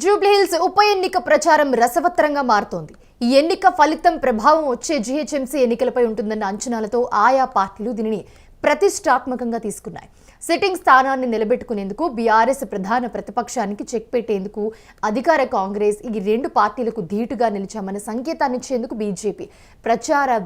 జూబ్లీహిల్స్ ఉప ఎన్నిక ప్రచారం రసవత్తరంగా మారుతోంది. ఈ ఎన్నిక ఫలితం ప్రభావం వచ్చే జీహెచ్ఎంసీ ఎన్నికలపై ఉంటుందన్న అంచనాలతో ఆయా పార్టీలు దీనిని ప్రతిష్టాత్మకంగా తీసుకున్నాయి. సిట్టింగ్ స్థానాన్ని నిలబెట్టుకునేందుకు బీఆర్ఎస్ ప్రధాన ప్రతిపక్షానికి చెక్ పెట్టేందుకు అధికార కాంగ్రెస్ ఈ రెండు పార్టీలకు ధీటుగా నిలిచామన్న సంకేతాన్నిచ్చేందుకు బీజేపీ ప్రచార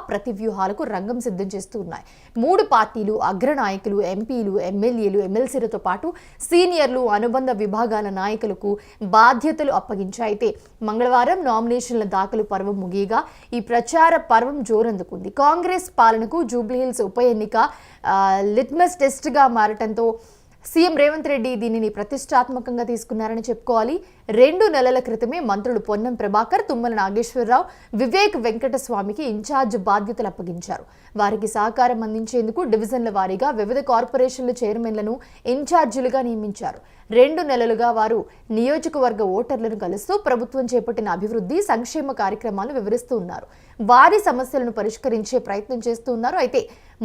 ప్రతివ్యూహాలకు రంగం సిద్ధం చేస్తూ ఉన్నాయి. మూడు పార్టీలు అగ్రనాయకులు, ఎంపీలు, ఎమ్మెల్యేలు, ఎమ్మెల్సీలతో పాటు సీనియర్లు, అనుబంధ విభాగాల నాయకులకు బాధ్యతలు అప్పగించాయి. అయితే మంగళవారం నామినేషన్ల దాఖలు పర్వం ముగియగా ఈ ప్రచార పర్వం జోరందుకుంది. కాంగ్రెస్ పాలనకు జూబ్లీహిల్స్ ఉప ఎన్నిక లిట్మస్ టెస్ట్ గా మారటంతో సీఎం రేవంత్ రెడ్డి దీనిని ప్రతిష్టాత్మకంగా తీసుకున్నారని చెప్పుకోవాలి. 2 నెలల క్రితమే మంత్రులు పొన్నం ప్రభాకర్, తుమ్మల నాగేశ్వరరావు, వివేక్ వెంకటస్వామికి ఇన్ఛార్జ్ బాధ్యతలు అప్పగించారు. వారికి సహకారం అందించేందుకు డివిజన్ల వారీగా వివిధ కార్పొరేషన్ల చైర్మన్లను ఇన్ఛార్జీలుగా నియమించారు. 2 నెలలుగా వారు నియోజకవర్గ ఓటర్లను కలుస్తూ ప్రభుత్వం చేపట్టిన అభివృద్ధి, సంక్షేమ కార్యక్రమాలను వివరిస్తూ ఉన్నారు. వారి సమస్యలను పరిష్కరించే ప్రయత్నం చేస్తూ ఉన్నారు. అయితే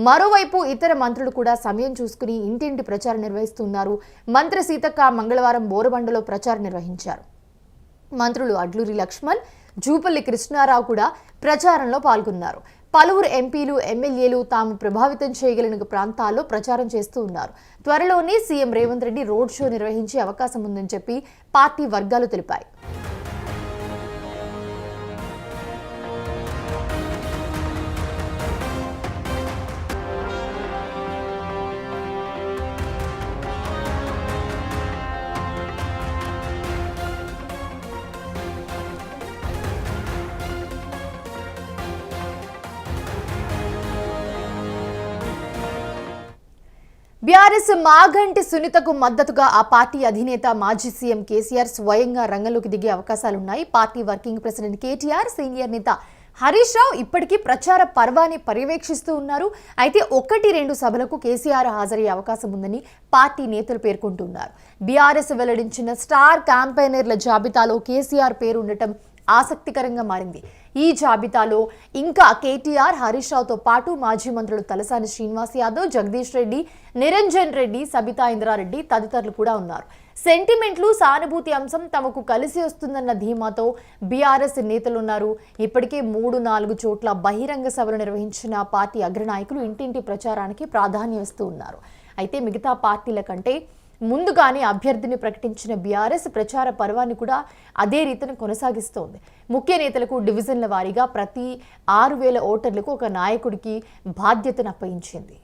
మరోవైపు ఇతర మంత్రులు కూడా సమయం చూసుకుని ఇంటింటి ప్రచారం నిర్వహిస్తున్నారు. మంత్రి సీతక్క మంగళవారం బోరబండలో ప్రచారం నిర్వహించారు. మంత్రులు అడ్లూరి లక్ష్మణ్, జూపల్లి కృష్ణారావు కూడా ప్రచారంలో పాల్గొన్నారు. పలువురు ఎంపీలు, ఎమ్మెల్యేలు తాము ప్రభావితం చేయగలిగిన ప్రాంతాల్లో ప్రచారం చేస్తూ ఉన్నారు. త్వరలోనే CM Revanth Reddy road show నిర్వహించే అవకాశం ఉందని చెప్పి పార్టీ వర్గాలు తెలిపాయి. బీఆర్ఎస్ మాగంటి సునీతకు మద్దతుగా ఆ పార్టీ అధినేత మాజీ సీఎం కేసీఆర్ స్వయంగా రంగంలోకి దిగే అవకాశాలున్నాయి. Party working president KTR, senior నేత హరీష్ రావు ఇప్పటికీ ప్రచార పర్వాన్ని పర్యవేక్షిస్తూ ఉన్నారు. అయితే 1-2 సభలకు కేసీఆర్ హాజరయ్యే అవకాశం ఉందని పార్టీ నేతలు పేర్కొంటున్నారు. బీఆర్ఎస్ వెల్లడించిన స్టార్ క్యాంపెయినర్ల జాబితాలో కేసీఆర్ పేరు ఉండటం ఆసక్తికరంగా మారింది. ఈ జాబితాలో ఇంకా కేటీఆర్, హరీష్ రావుతో పాటు మాజీ మంత్రులు తలసాని శ్రీనివాస్ యాదవ్, జగదీష్ రెడ్డి, నిరంజన్ రెడ్డి, సబితా ఇంద్రారెడ్డి తదితరులు కూడా ఉన్నారు. సెంటిమెంట్లు, సానుభూతి అంశం తమకు కలిసి వస్తుందన్న ధీమాతో బీఆర్ఎస్ నేతలున్నారు. ఇప్పటికే 3-4 చోట్ల బహిరంగ సభలు నిర్వహించిన పార్టీ అగ్రనాయకులు ఇంటింటి ప్రచారానికి ప్రాధాన్యం ఇస్తూ ఉన్నారు. అయితే మిగతా పార్టీల కంటే ముందుగానే అభ్యర్థిని ప్రకటించిన బీఆర్ఎస్ ప్రచార పర్వాన్ని కూడా అదే రీతిని కొనసాగిస్తోంది. ముఖ్య నేతలకు డివిజన్ల వారీగా ప్రతి 6,000 ఓటర్లకు ఒక నాయకుడికి బాధ్యతను అప్పగించింది.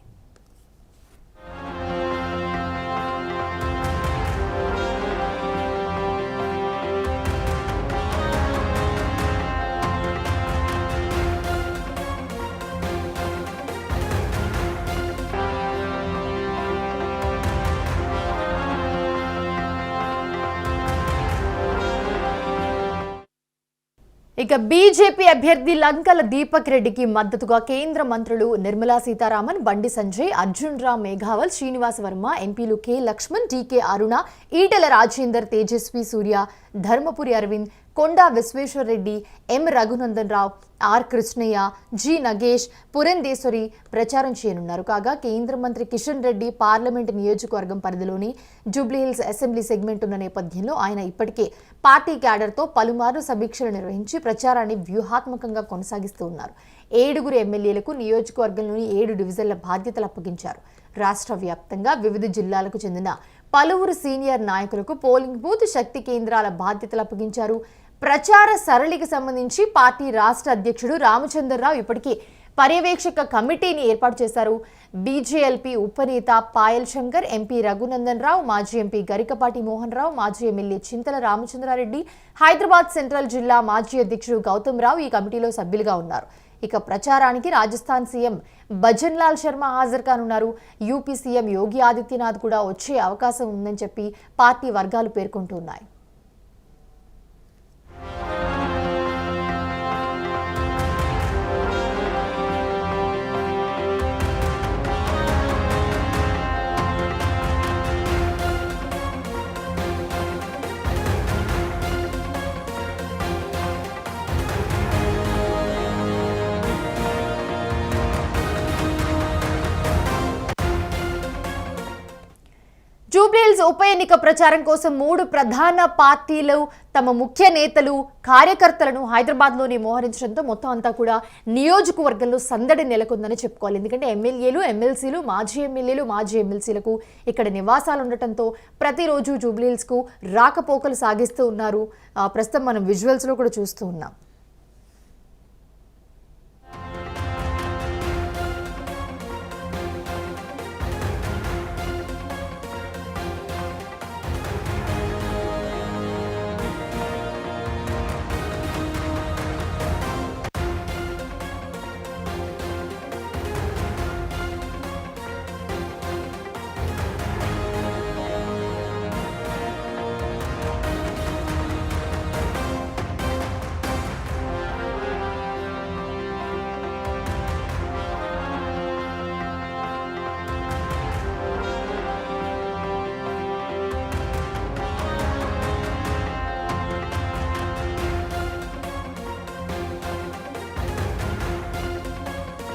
ఇక బీజేపీ అభ్యర్థి లంకల దీపక్ రెడ్డికి మద్దతుగా కేంద్ర మంత్రులు నిర్మలా సీతారామన్, బండి సంజయ్, అర్జున్ రామ్ మేఘావల్, శ్రీనివాస్ వర్మ, ఎంపీలు K Laxman, TK Aruna, Etela Rajender, Tejasvi Surya, Dharmapuri Arvind, Konda Vishweshwar Reddy, M Raghunandan Rao, R Krishnaiah, G Nagesh, Purandeswari ప్రచారం చేయనున్నారు. కాగా కేంద్ర మంత్రి కిషన్ రెడ్డి పార్లమెంటు నియోజకవర్గం పరిధిలోని జూబ్లీహిల్స్ అసెంబ్లీ సెగ్మెంట్ ఉన్న నేపథ్యంలో ఆయన ఇప్పటికే పార్టీ క్యాడర్తో పలుమార్లు సమీక్షలు నిర్వహించి ప్రచారాన్ని వ్యూహాత్మకంగా కొనసాగిస్తూ ఉన్నారు. 7 ఎమ్మెల్యేలకు నియోజకవర్గంలోని 7 డివిజన్ల బాధ్యతలు అప్పగించారు. రాష్ట్ర వ్యాప్తంగా వివిధ జిల్లాలకు చెందిన పలువురు సీనియర్ నాయకులకు పోలింగ్ బూత్, శక్తి కేంద్రాల బాధ్యతలు అప్పగించారు. ప్రచార సరళికి సంబంధించి పార్టీ రాష్ట్ర అధ్యక్షుడు రామచంద్రరావు ఇప్పటికీ పర్యవేక్షక కమిటీని ఏర్పాటు చేశారు. బీజేఎల్పీ ఉపనేత పాయల్ శంకర్, ఎంపీ రఘునందన్ రావు, మాజీ ఎంపీ గరికపాటి మోహన్ రావు, మాజీ ఎమ్మెల్యే చింతల రామచంద్రారెడ్డి, హైదరాబాద్ సెంట్రల్ జిల్లా మాజీ అధ్యక్షుడు గౌతమ్ రావు ఈ కమిటీలో సభ్యులుగా ఉన్నారు. ఇక ప్రచారానికి రాజస్థాన్ సీఎం భజన్ లాల్ శర్మ హాజరు కానున్నారు. యూపీ సీఎం యోగి ఆదిత్యనాథ్ కూడా వచ్చే అవకాశం ఉందని చెప్పి పార్టీ వర్గాలు పేర్కొంటున్నాయి. జూబ్లీహిల్స్ ఉప ఎన్నిక ప్రచారం కోసం 3 ప్రధాన పార్టీలు తమ ముఖ్య నేతలు కార్యకర్తలను హైదరాబాద్లోని మోహరించడంతో మొత్తం అంతా కూడా నియోజకవర్గంలో సందడి నెలకొందని చెప్పుకోవాలి. ఎందుకంటే ఎమ్మెల్యేలు, ఎమ్మెల్సీలు, మాజీ ఎమ్మెల్యేలు, మాజీ ఎమ్మెల్సీలకు ఇక్కడ నివాసాలు ఉండటంతో ప్రతిరోజు జూబ్లీహిల్స్కు రాకపోకలు సాగిస్తూ ఉన్నారు. ప్రస్తుతం మనం విజువల్స్లో కూడా చూస్తూ ఉన్నాం.